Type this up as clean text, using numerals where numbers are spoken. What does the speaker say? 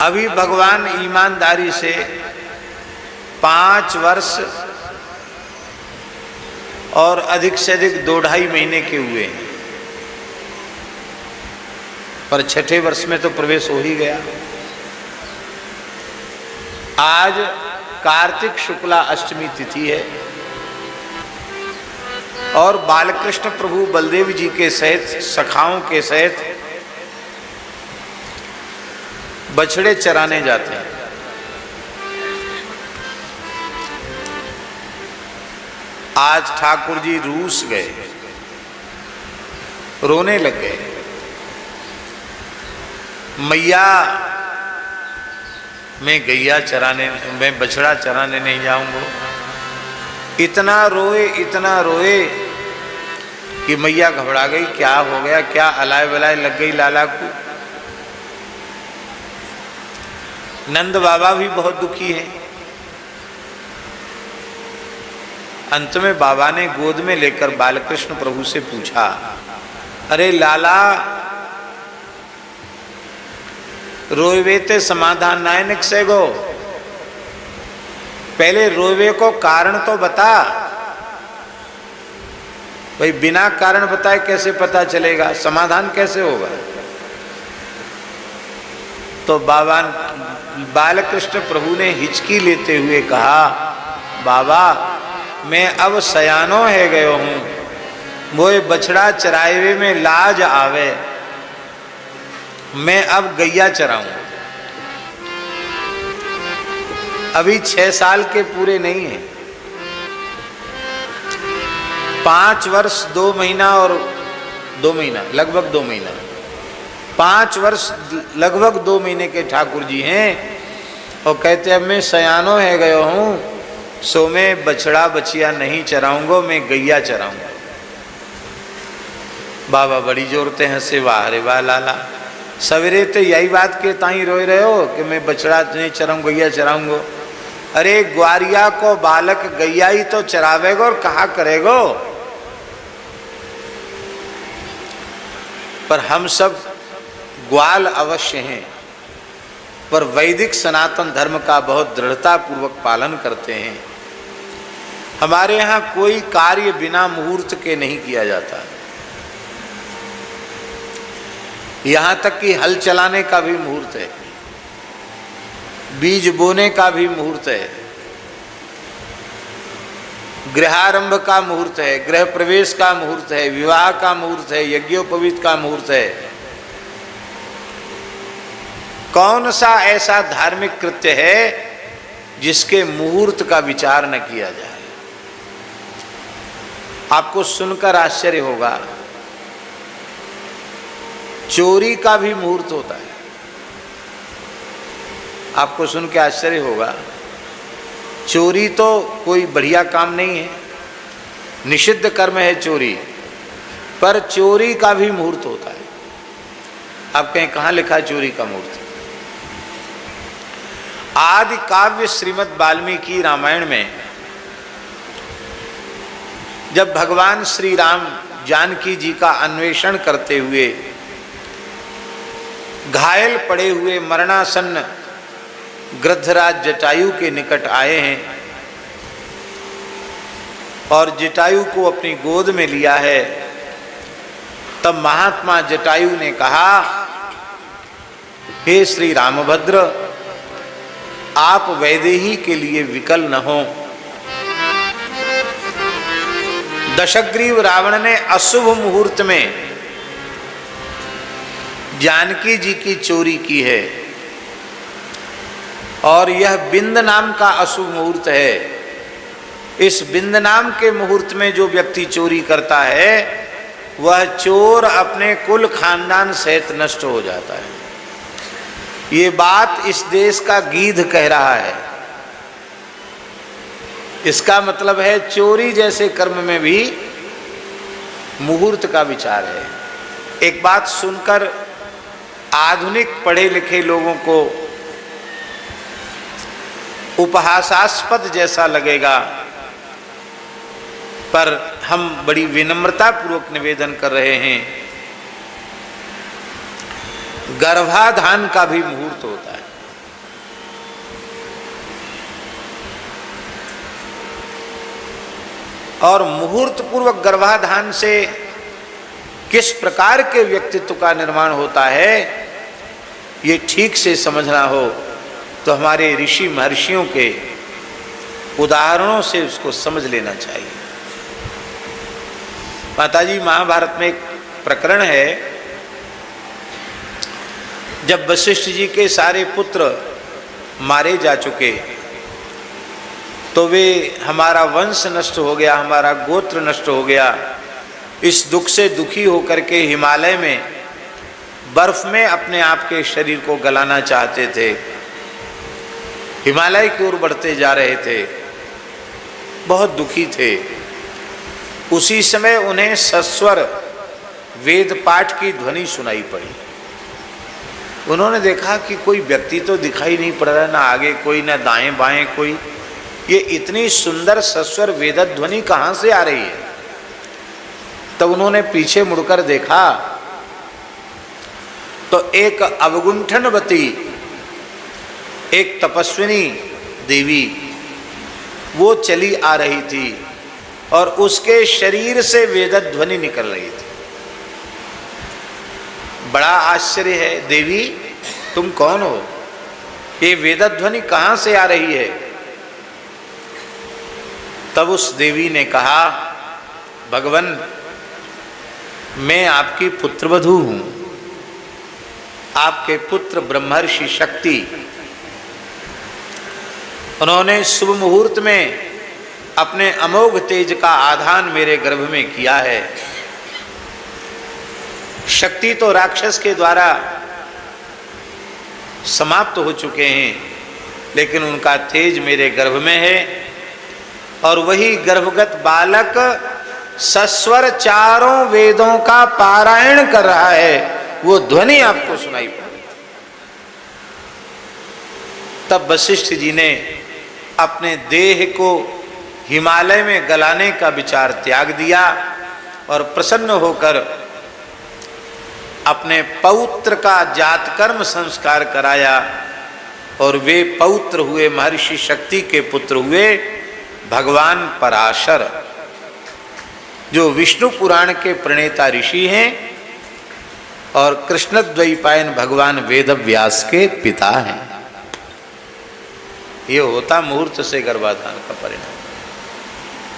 अभी भगवान ईमानदारी से 5 वर्ष और अधिक से अधिक 2-2.5 महीने के हुए हैं, पर 6ठे वर्ष में तो प्रवेश हो ही गया। आज कार्तिक शुक्ला अष्टमी तिथि है और बालकृष्ण प्रभु बलदेव जी के सहित सखाओं के सहित बछड़े चराने जाते हैं। आज ठाकुर जी रूस गए, रोने लग गए। मैया मैं गैया चराने, मैं बछड़ा चराने नहीं जाऊंगा। इतना रोए कि मैया घबरा गई, क्या हो गया, क्या अलाय बलाय लग गई लाला को। नंद बाबा भी बहुत दुखी हैं। अंत में बाबा ने गोद में लेकर बालकृष्ण प्रभु से पूछा, अरे लाला रोवे ते समाधान नायनिक से गो, पहले रोवे को कारण तो बता। भाई बिना कारण बताए कैसे पता चलेगा, समाधान कैसे होगा। तो बाबा बालकृष्ण प्रभु ने हिचकी लेते हुए कहा, बाबा मैं अब सयानो है गयो हूं, मोए बछड़ा चराए में लाज आवे, मैं अब गैया चराऊं। अभी 6 साल के पूरे नहीं है, 5 वर्ष 2 महीना और 2 महीना, लगभग 2 महीना, 5 वर्ष लगभग 2 महीने के ठाकुर जी हैं और कहते अब मैं सयानो है गयो हूं, सो मैं बछड़ा बछिया नहीं चराऊंगा, मैं गैया चराऊंगा। बाबा बड़ी जोरते हंसे, वाह रे वाह लाला, सवेरे तो यही बात के ताई रोए रहे हो कि मैं बछड़ा नहीं चराऊंगा, गैया चराऊंगा। अरे ग्वारिया को बालक गैया ही तो चरावेगो और कहा करेगो। पर हम सब ग्वाल अवश्य हैं, पर वैदिक सनातन धर्म का बहुत दृढ़ता पूर्वक पालन करते हैं। हमारे यहाँ कोई कार्य बिना मुहूर्त के नहीं किया जाता। यहाँ तक कि हल चलाने का भी मुहूर्त है, बीज बोने का भी मुहूर्त है, गृहारंभ का मुहूर्त है, गृह प्रवेश का मुहूर्त है, विवाह का मुहूर्त है, यज्ञोपवीत का मुहूर्त है। कौन सा ऐसा धार्मिक कृत्य है जिसके मुहूर्त का विचार न किया जाए। आपको सुनकर आश्चर्य होगा, चोरी का भी मुहूर्त होता है। आपको सुन के आश्चर्य होगा, चोरी तो कोई बढ़िया काम नहीं है, निषिद्ध कर्म है चोरी, पर चोरी का भी मुहूर्त होता है। आप कहें कहाँ लिखा है चोरी का मुहूर्त? आदि काव्य श्रीमद् वाल्मीकि रामायण में जब भगवान श्री राम जानकी जी का अन्वेषण करते हुए घायल पड़े हुए मरणासन्न गृद्धराज जटायु के निकट आए हैं और जटायु को अपनी गोद में लिया है, तब महात्मा जटायु ने कहा, हे श्री रामभद्र, आप वैदेही के लिए विकल न हो। दशग्रीव रावण ने अशुभ मुहूर्त में जानकी जी की चोरी की है और यह बिंद नाम का अशुभ मुहूर्त है। इस बिंद नाम के मुहूर्त में जो व्यक्ति चोरी करता है वह चोर अपने कुल खानदान सहित नष्ट हो जाता है। ये बात इस देश का गीध कह रहा है। इसका मतलब है चोरी जैसे कर्म में भी मुहूर्त का विचार है। एक बात सुनकर आधुनिक पढ़े लिखे लोगों को उपहासास्पद जैसा लगेगा, पर हम बड़ी विनम्रता पूर्वक निवेदन कर रहे हैं, गर्भाधान का भी मुहूर्त होता है। और मुहूर्त पूर्वक गर्भाधान से किस प्रकार के व्यक्तित्व का निर्माण होता है, ये ठीक से समझना हो तो हमारे ऋषि महर्षियों के उदाहरणों से उसको समझ लेना चाहिए। माताजी, महाभारत में एक प्रकरण है, जब वशिष्ठ जी के सारे पुत्र मारे जा चुके तो वे हमारा वंश नष्ट हो गया, हमारा गोत्र नष्ट हो गया, इस दुख से दुखी होकर के हिमालय में बर्फ में अपने आप के शरीर को गलाना चाहते थे, हिमालय की ओर बढ़ते जा रहे थे, बहुत दुखी थे। उसी समय उन्हें सस्वर वेद पाठ की ध्वनि सुनाई पड़ी। उन्होंने देखा कि कोई व्यक्ति तो दिखाई नहीं पड़ रहा, ना आगे कोई, ना दाएं बाएं कोई, ये इतनी सुंदर सस्वर वेद ध्वनि कहाँ से आ रही है। तब उन्होंने पीछे मुड़कर देखा तो एक अवगुंठनवती, एक तपस्विनी देवी वो चली आ रही थी और उसके शरीर से वेद ध्वनि निकल रही थी। बड़ा आश्चर्य है, देवी तुम कौन हो, ये वेद ध्वनि कहाँ से आ रही है। तब उस देवी ने कहा, भगवान मैं आपकी पुत्रवधू हूं, आपके पुत्र ब्रह्मर्षि शक्ति, उन्होंने शुभ मुहूर्त में अपने अमोघ तेज का आधान मेरे गर्भ में किया है। शक्ति तो राक्षस के द्वारा समाप्त हो चुके हैं, लेकिन उनका तेज मेरे गर्भ में है और वही गर्भगत बालक सस्वर चारों वेदों का पारायण कर रहा है, वो ध्वनि आपको सुनाई पड़ी। तब वशिष्ठ जी ने अपने देह को हिमालय में गलाने का विचार त्याग दिया और प्रसन्न होकर अपने पौत्र का जातकर्म संस्कार कराया और वे पौत्र हुए, महर्षि शक्ति के पुत्र हुए भगवान पराशर, जो विष्णु पुराण के प्रणेता ऋषि हैं और कृष्णद्वैपायन भगवान वेदव्यास के पिता हैं। ये होता मुहूर्त से गर्भाधान का परिणाम।